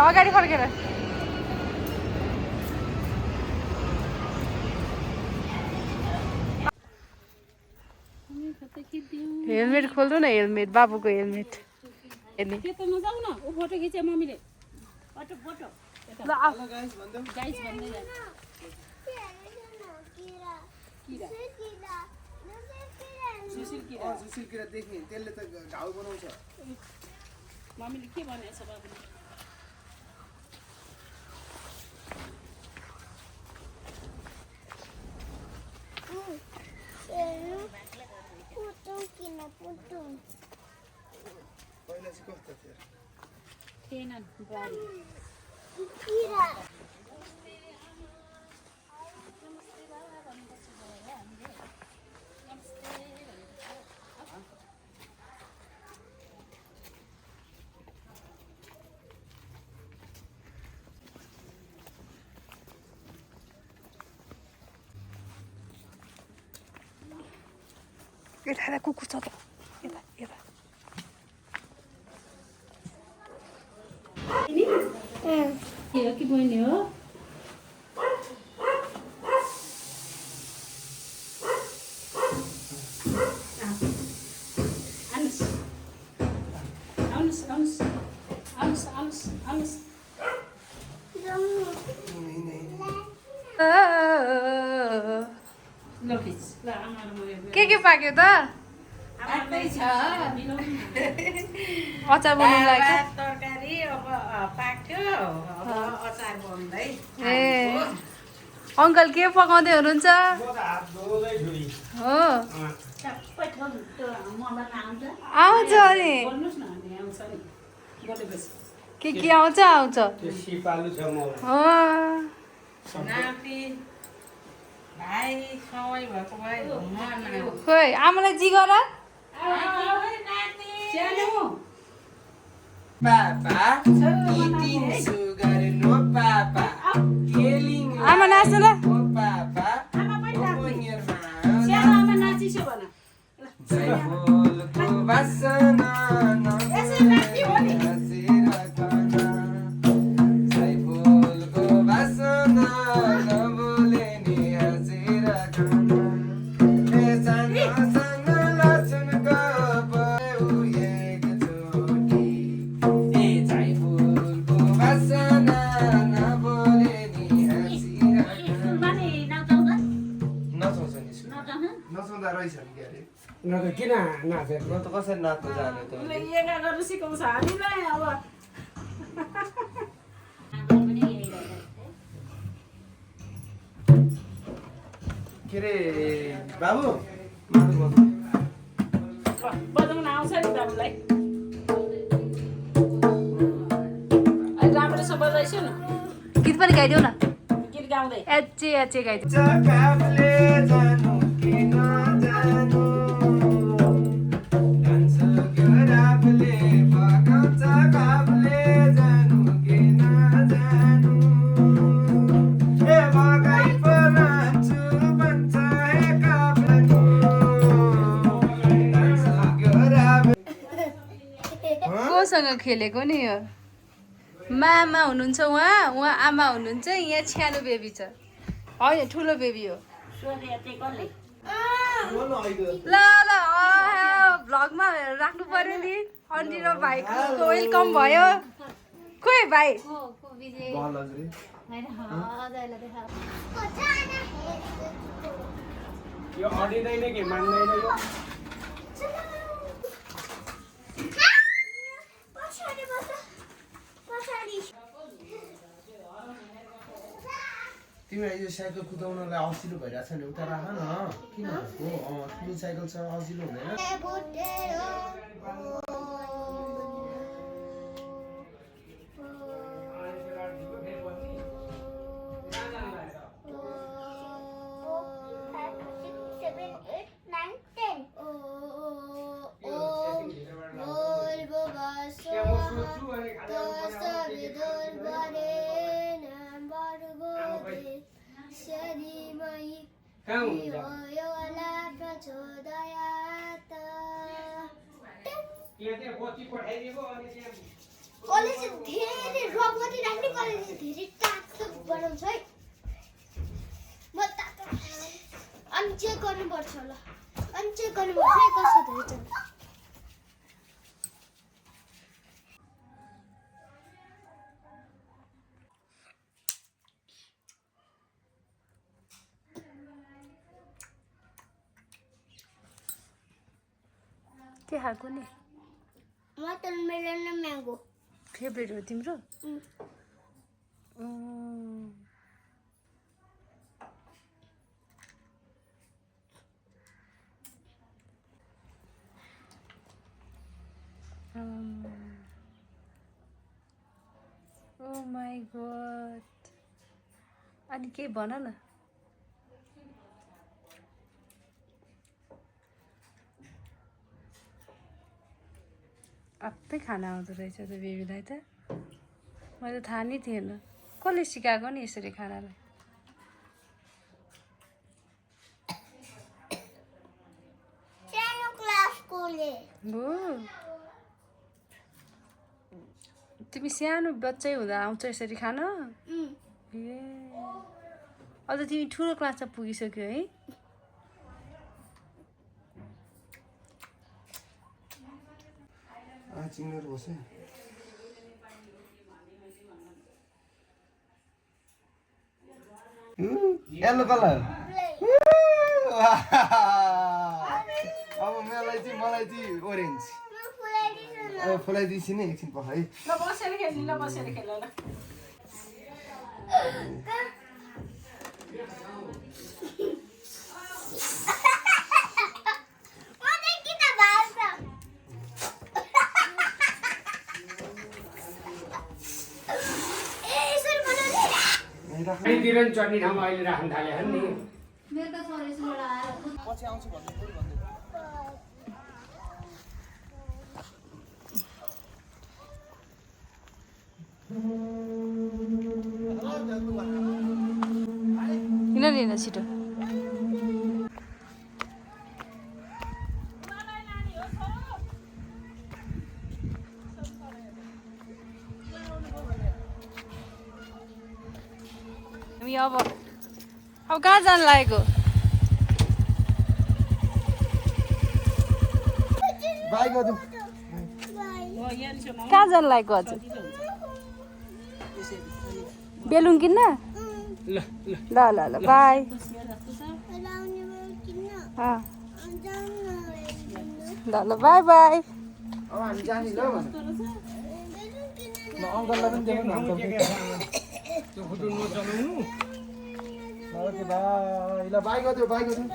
अगाडि फर्केर हेलमेट खोल्नु न हेलमेट बाबुको हेलमेट फोटो खिचे मम्मीले मम्मीले के भनेछ बाबुले यता कुकुर छ त यता के बहिनी हो के पाक्यो त अचार बनाउनु लाग्यो तरकारी अब पाक्यो अचार बन्दै ए अङ्कल के पकाउँदै हुनुहुन्छ हो आउँछ नि के आउँछ भाइ समय भएको भए खोइ आमालाई जी गर आमा नाच्नु ल किन नाचेको त कसरी नाच्नु जाने त सिकाउँछ हामीलाई अब के अरे बाबु बजाउन आउँछ नि बाबुलाई राम्रो छ बजाइसु न गीत पनि गाइदेऊ न गीत गाउँदै एचे गाइदेऊ कोसँग खेलेको नि यो मामा हुनुहुन्छ उहाँ आमा हुनुहुन्छ यहाँ सानो बेबी छ होइन ठुलो बेबी हो ल भ्लगमा राख्नु पर्यो नि आन्टी र भाइको वेलकम भयो खोइ भाइ यो अडिँदैन कि मान्दैन यो तिमीलाई यो साइकल कुदाउनलाई असिलो भइरहेछ नि उता राख न किन हो ठुलो साइकल छ असिलो हुँदैन त्यहाँ बत्ती पठाइदिएको अनि त्यहाँ कलेज धेरै रगवती राख्ने कलेज धेरै तातो बनाउँछ है म तातो अनि चेक गर्नुपर्छ ल अनि चेक गर्नुपर्छ है कस्तो रहेछ के खाएको नि वाटरमेलन र म्याङ्गो फेभरेट हो तिम्रो ओ माई गॉड अनि के भन न आफै खाना आउँदो रहेछ त बेबीलाई त मैले थाहा नै थिएन कसले सिकाएको नि यसरी खानालाई सानो क्लासकोले हो तिमी सानो बच्चै हुँदा आउँछ यसरी खान ए अझ तिमी ठुलो क्लासमा पुगिसक्यो है चिङ्गेर बस्यो येलो कलर अब मलाई चाहिँ ओरेन्ज फुलाइदिन्छु नि एकछिन पख है ल बसेर खेल्नु ल बसेर खेल ल पानीतिर नि चट्नी ठाउँमा अहिले राख्न थाले नि पछि आउँछु भन्दै किन लिन छिटो अब कहाँ जानु लागेको बाई गर्नु कहाँ जानु लागेको हजुर बेलुन किन्न ल ल ल बाई ल ल बाई बाई अब हामी जाने ल ल अङ्कललाई पनि देऊ न त्यो फुटुन नचलाउनु ओके बाई ल बाई गर्नु